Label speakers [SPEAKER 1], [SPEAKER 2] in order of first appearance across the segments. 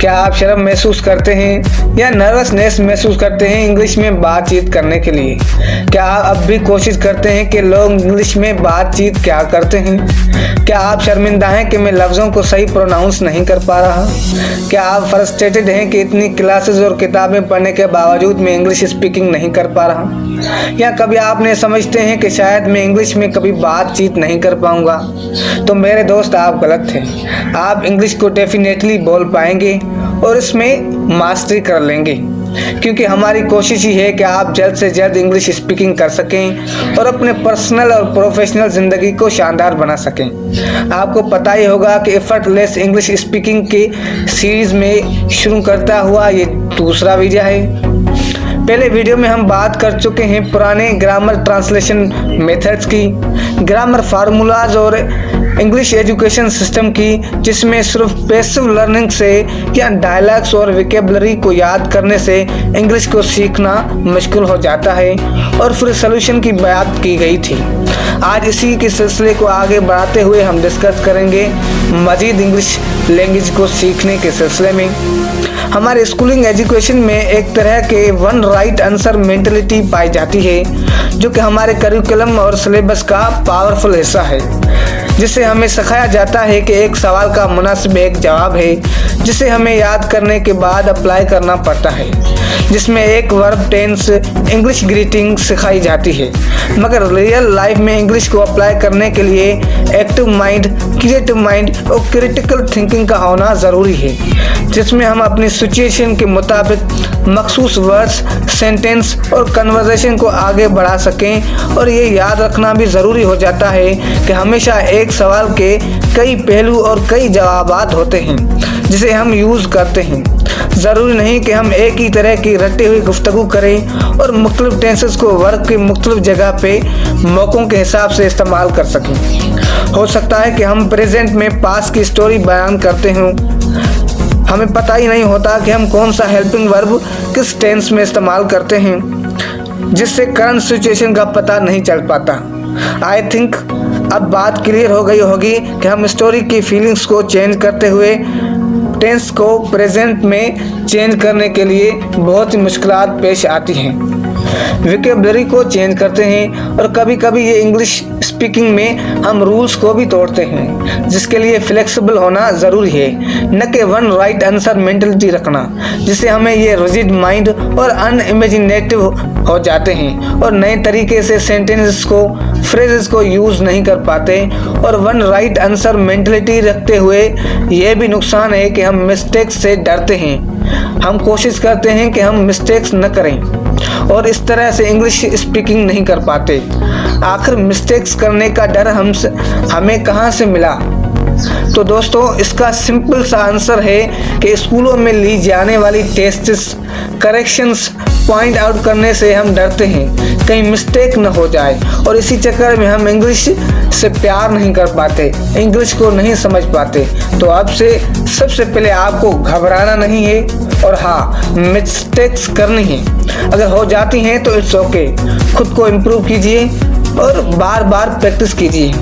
[SPEAKER 1] क्या आप शर्म महसूस करते हैं या नर्वसनेस महसूस करते हैं इंग्लिश में बातचीत करने के लिए? क्या आप अब भी कोशिश करते हैं कि लोग इंग्लिश में बातचीत क्या करते हैं? क्या आप शर्मिंदा हैं कि मैं लफ्ज़ों को सही प्रोनाउंस नहीं कर पा रहा? क्या आप फ्रस्ट्रेटेड हैं कि इतनी क्लासेस और किताबें पढ़ने के बावजूद मैं इंग्लिश स्पीकिंग नहीं कर पा रहा? या कभी आपने समझते हैं कि शायद मैं इंग्लिश में कभी बातचीत नहीं कर पाऊंगा? तो मेरे दोस्त, आप गलत थे। आप इंग्लिश को डेफिनेटली बोल पाएंगे और इसमें मास्टरी कर लेंगे, क्योंकि हमारी कोशिश ही है कि आप जल्द से जल्द इंग्लिश स्पीकिंग कर सकें और अपने पर्सनल और प्रोफेशनल ज़िंदगी को शानदार बना सकें। आपको पता ही होगा कि एफर्टलेस इंग्लिश स्पीकिंग की सीरीज़ में शुरू करता हुआ ये दूसरा वीडियो है। पहले वीडियो में हम बात कर चुके हैं पुराने ग्रामर ट्रांसलेशन मेथड्स की, ग्रामर फार्मूलाज और इंग्लिश एजुकेशन सिस्टम की, जिसमें सिर्फ पैसिव लर्निंग से या डायलॉग्स और वोकैबुलरी को याद करने से इंग्लिश को सीखना मुश्किल हो जाता है, और फिर सॉल्यूशन की बात की गई थी। आज इसी के सिलसिले को आगे बढ़ाते हुए हम डिस्कस करेंगे मज़ीद इंग्लिश लैंग्वेज को सीखने के सिलसिले में। हमारे स्कूलिंग एजुकेशन में एक तरह के वन राइट आंसर मेंटलिटी पाई जाती है, जो कि हमारे करिकुलम और सिलेबस का पावरफुल हिस्सा है, जिसे हमें सिखाया जाता है कि एक सवाल का मुनासिब एक जवाब है, जिसे हमें याद करने के बाद अप्लाई करना पड़ता है, जिसमें एक वर्ब टेंस इंग्लिश ग्रीटिंग सिखाई जाती है। मगर रियल लाइफ में इंग्लिश को अप्लाई करने के लिए एक्टिव माइंड, क्रिएटिव माइंड और क्रिटिकल थिंकिंग का होना ज़रूरी है, जिसमें हम अपनी सिचुएशन के मुताबिक मखसूस वर्ड्स, सेंटेंस और कन्वर्सेशन को आगे बढ़ा सकें। और ये याद रखना भी ज़रूरी हो जाता है कि हमेशा एक सवाल के कई पहलू और कई जवाबात होते हैं, जिसे हम यूज़ करते हैं। ज़रूरी नहीं कि हम एक ही तरह की रटी हुई गुफ्तगू करें और मुख्तलिफ टेंसेस को वर्क की मुख्तलिफ जगह पे मौक़ों के हिसाब से इस्तेमाल कर सकें। हो सकता है कि हम प्रेजेंट में पास की स्टोरी बयान करते हों, हमें पता ही नहीं होता कि हम कौन सा हेल्पिंग वर्ब किस टेंस में इस्तेमाल करते हैं, जिससे करंट सिचुएशन का पता नहीं चल पाता। आई थिंक अब बात क्लियर हो गई होगी कि हम स्टोरी की फीलिंग्स को चेंज करते हुए टेंस को प्रेजेंट में चेंज करने के लिए बहुत ही मुश्किलात पेश आती हैं। वोकैबुलरी को चेंज करते हैं और कभी कभी ये इंग्लिश स्पीकिंग में हम रूल्स को भी तोड़ते हैं, जिसके लिए फ्लेक्सिबल होना ज़रूरी है, न कि वन राइट आंसर मेंटलिटी रखना, जिससे हमें ये रिजिड माइंड और अनइमेजिनेटिव हो जाते हैं और नए तरीके से सेंटेंसेस को, फ्रेजेस को यूज़ नहीं कर पाते। और वन राइट आंसर मेंटलिटी रखते हुए ये भी नुकसान है कि हम मिस्टेक्स से डरते हैं। हम कोशिश करते हैं कि हम मिस्टेक्स न करें और इस तरह से इंग्लिश स्पीकिंग नहीं कर पाते। आखिर मिस्टेक्स करने का डर हमें कहाँ से मिला? तो दोस्तों, इसका सिंपल सा आंसर है कि स्कूलों में ली जाने वाली टेस्ट्स, करेक्शंस पॉइंट आउट करने से हम डरते हैं कहीं मिस्टेक न हो जाए, और इसी चक्कर में हम इंग्लिश से प्यार नहीं कर पाते, इंग्लिश को नहीं समझ पाते। तो आपसे सबसे पहले आपको घबराना नहीं है, और हाँ, मिस्टेक्स करनी है। अगर हो जाती हैं तो इट्स ओके। खुद को इम्प्रूव कीजिए और बार बार प्रैक्टिस कीजिए।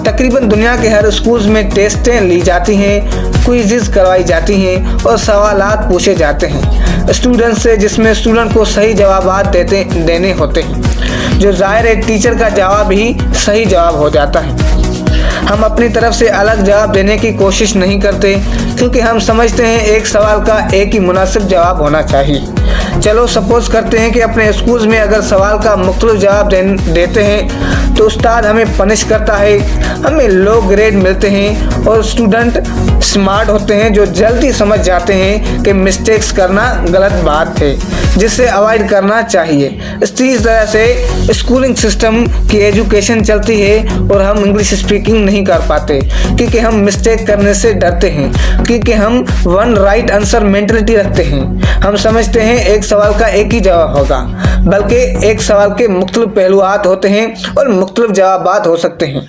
[SPEAKER 1] तकरीबन दुनिया के हर स्कूल्स में टेस्टें ली जाती हैं, क्विज़ेस करवाई जाती हैं और सवालात पूछे जाते हैं स्टूडेंट से, जिसमें स्टूडेंट को सही जवाबात देने होते हैं, जो ज़ाहिर है टीचर का जवाब ही सही जवाब हो जाता है। हम अपनी तरफ से अलग जवाब देने की कोशिश नहीं करते, क्योंकि हम समझते हैं एक सवाल का एक ही मुनासिब जवाब होना चाहिए। चलो सपोज करते हैं कि अपने स्कूल्स में अगर सवाल का मुख्तलिफ जवाब देते हैं तो उस्ताद हमें पनिश करता है, हमें लो ग्रेड मिलते हैं, और स्टूडेंट स्मार्ट होते हैं जो जल्दी समझ जाते हैं कि मिस्टेक्स करना गलत बात है, जिससे अवॉइड करना चाहिए। इस तरह से स्कूलिंग सिस्टम की एजुकेशन चलती है और हम इंग्लिश स्पीकिंग नहीं कर पाते, क्योंकि हम मिस्टेक करने से डरते हैं, क्योंकि हम वन राइट आंसर मेंटलिटी रखते हैं। हम समझते हैं एक सवाल का एक ही जवाब होगा, बल्कि एक सवाल के मुख्तलिफ पहलुआत होते हैं और मुख्तलिफ जवाबात हो सकते हैं,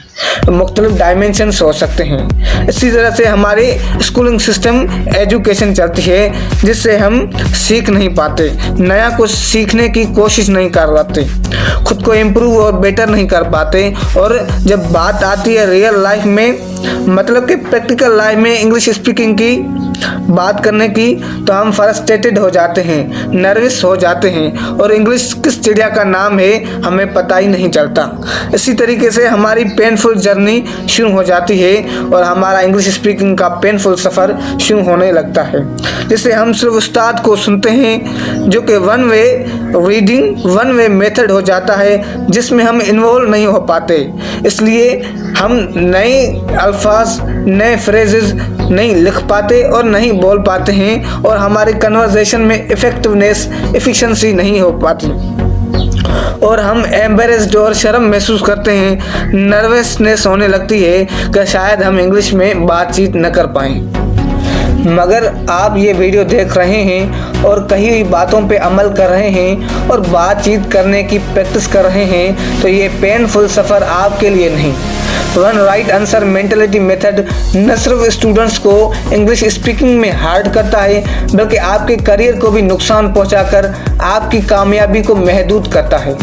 [SPEAKER 1] मुख्तलिफ डायमेंशंस हो सकते हैं। इसी तरह से हमारे स्कूलिंग सिस्टम एजुकेशन चलती है, जिससे हम सीख नहीं पाते, नया कुछ सीखने की कोशिश नहीं कर पाते, खुद को इम्प्रूव और बेटर नहीं कर पाते। और जब बात आती है रियल लाइफ में, मतलब कि प्रैक्टिकल लाइफ में इंग्लिश स्पीकिंग की, बात करने की तो हम फ्रस्ट्रेटेड हो जाते हैं, नर्वस हो जाते हैं और इंग्लिश किस चिड़िया का नाम है हमें पता ही नहीं चलता। इसी तरीके से हमारी पेनफुल जर्नी शुरू हो जाती है और हमारा इंग्लिश स्पीकिंग का पेनफुल सफ़र शुरू होने लगता है, जिससे हम सिर्फ उस्ताद को सुनते हैं जो कि one way reading, one way method हो जाता है जिसमें हम इन्वॉल्व नहीं हो पाते। इसलिए हम नए अल्फाज, नए फ्रेजेस नहीं लिख पाते और नहीं बोल पाते हैं और हमारे कन्वर्सेशन में इफेक्टिवनेस, एफिशिएंसी नहीं हो पाती और हम एम्बेरेस्ड और शर्म महसूस करते हैं, नर्वसनेस होने लगती है कि शायद हम इंग्लिश में बातचीत न कर पाएं। मगर आप ये वीडियो देख रहे हैं और कही हुई बातों पे अमल कर रहे हैं और बातचीत करने की प्रैक्टिस कर रहे हैं तो ये पेनफुल सफ़र आपके लिए नहीं। One right answer mentality method न सिर्फ स्टूडेंट्स को इंग्लिश स्पीकिंग में हार्ड करता है बल्कि आपके करियर को भी नुकसान पहुंचाकर आपकी कामयाबी को महदूद करता है।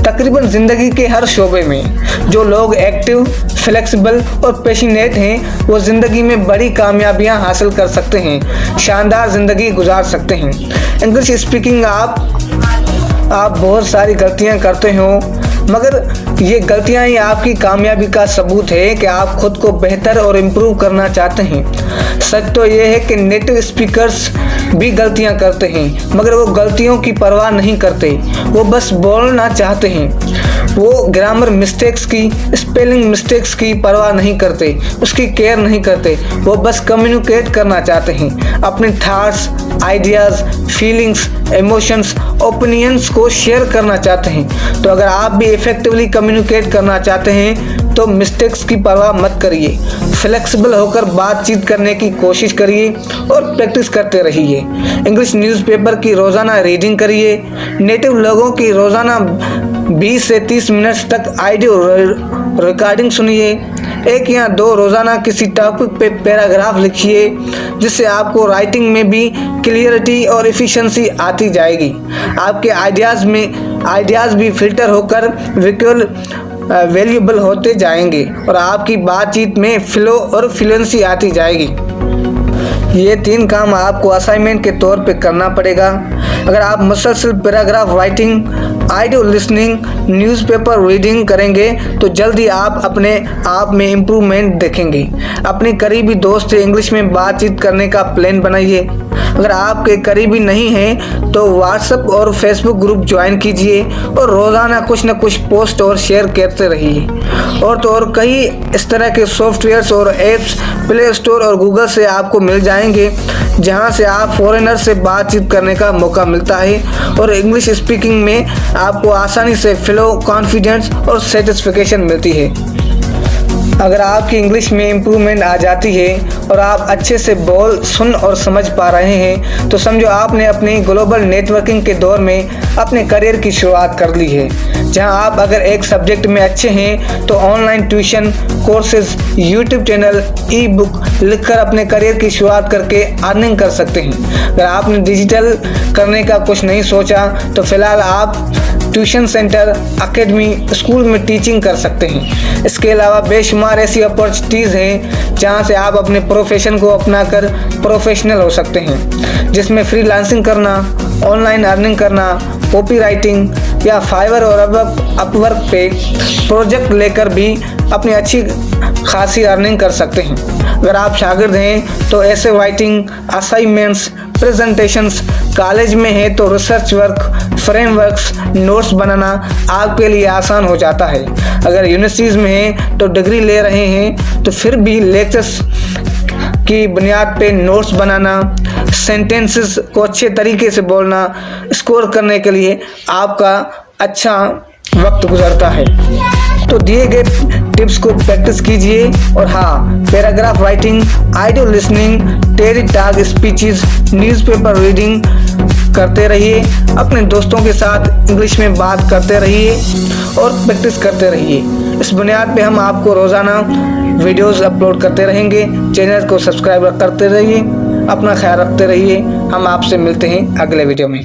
[SPEAKER 1] तकरीबन ज़िंदगी के हर शोबे में जो लोग एक्टिव, फ्लेक्सिबल और पैशनेट हैं वो ज़िंदगी में बड़ी कामयाबियां हासिल कर सकते हैं, शानदार ज़िंदगी गुजार सकते हैं। इंग्लिश स्पीकिंग आप बहुत सारी गलतियां करते हो मगर ये गलतियां ही आपकी कामयाबी का सबूत है कि आप खुद को बेहतर और इम्प्रूव करना चाहते हैं। सच तो ये है कि नेटिव स्पीकर्स भी गलतियां करते हैं मगर वो गलतियों की परवाह नहीं करते, वो बस बोलना चाहते हैं। वो ग्रामर मिस्टेक्स की, स्पेलिंग मिस्टेक्स की परवाह नहीं करते, उसकी केयर नहीं करते, वो बस कम्युनिकेट करना चाहते हैं, अपने thoughts, ideas, feelings, emotions, opinions को शेयर करना चाहते हैं। तो अगर आप भी इफेक्टिवली कम्युनिकेट करना चाहते हैं तो मिस्टेक्स की परवाह मत करिए, फ्लेक्सिबल होकर बातचीत करने की कोशिश करिए और प्रैक्टिस करते रहिए। इंग्लिश न्यूज़पेपर की रोज़ाना रीडिंग करिए, नेटिव लोगों की रोज़ाना 20 से 30 मिनट्स तक ऑडियो रिकॉर्डिंग सुनिए, 1 या 2 रोज़ाना किसी टॉपिक पे पैराग्राफ लिखिए जिससे आपको राइटिंग में भी क्लियरिटी और एफिशिएंसी आती जाएगी। आपके आइडियाज़ भी फिल्टर होकर वैल्यूएबल होते जाएंगे और आपकी बातचीत में फ्लो और फ्लुएंसी आती जाएगी। ये 3 काम आपको असाइनमेंट के तौर पे करना पड़ेगा। अगर आप मुसलसल paragraph writing, audio listening, newspaper reading करेंगे तो जल्दी आप अपने आप में इम्प्रूवमेंट देखेंगे। अपने करीबी दोस्त से इंग्लिश में बातचीत करने का प्लान बनाइए। अगर आपके करीबी नहीं हैं तो व्हाट्सएप और फेसबुक ग्रुप ज्वाइन कीजिए और रोज़ाना कुछ न कुछ पोस्ट और शेयर करते रहिए। और तो और कई इस तरह के सॉफ्टवेयर्स और ऐप्स प्ले स्टोर और गूगल से आपको मिल जाएंगे जहां से आप फॉरेनर से बातचीत करने का मौका मिलता है और इंग्लिश स्पीकिंग में आपको आसानी से फ्लो, कॉन्फिडेंस और सेटिस्फेक्शन मिलती है। अगर आपकी इंग्लिश में इम्प्रूवमेंट आ जाती है और आप अच्छे से बोल, सुन और समझ पा रहे हैं तो समझो आपने अपनी ग्लोबल नेटवर्किंग के दौर में अपने करियर की शुरुआत कर ली है। जहां आप अगर एक सब्जेक्ट में अच्छे हैं तो online tuition, courses, YouTube channel, ई बुक लिखकर अपने करियर की शुरुआत करके अर्निंग कर सकते हैं। अगर आपने डिजिटल करने का कुछ नहीं सोचा तो फिलहाल आप ट्यूशन सेंटर, एकेडमी, स्कूल में टीचिंग कर सकते हैं। इसके अलावा बेशुमार ऐसी अपॉर्चुनिटीज़ हैं जहां से आप अपने प्रोफेशन को अपनाकर प्रोफेशनल हो सकते हैं, जिसमें फ्रीलांसिंग करना, ऑनलाइन अर्निंग करना, कॉपी राइटिंग या फाइवर और अपवर्क पे प्रोजेक्ट लेकर भी अपनी अच्छी खासी अर्निंग कर सकते हैं। अगर आप शागिर्द हैं तो ऐसे राइटिंग, असाइनमेंट्स, प्रेजेंटेशंस, कॉलेज में है तो रिसर्च वर्क, फ्रेमवर्क्स, नोट्स बनाना आपके लिए आसान हो जाता है। अगर यूनिवर्सिटीज़ में हैं तो डिग्री ले रहे हैं तो फिर भी लेक्चर्स की बुनियाद पे नोट्स बनाना, सेंटेंसेस को अच्छे तरीके से बोलना, स्कोर करने के लिए आपका अच्छा वक्त गुजरता है। तो दिए गए टिप्स को प्रैक्टिस कीजिए और हाँ, paragraph writing, audio listening, teddy talk speeches, newspaper reading करते रहिए, अपने दोस्तों के साथ इंग्लिश में बात करते रहिए और प्रैक्टिस करते रहिए। इस बुनियाद पे हम आपको रोज़ाना वीडियोस अपलोड करते रहेंगे। चैनल को सब्सक्राइब करते रहिए, अपना ख्याल रखते रहिए। हम आपसे मिलते हैं अगले वीडियो में।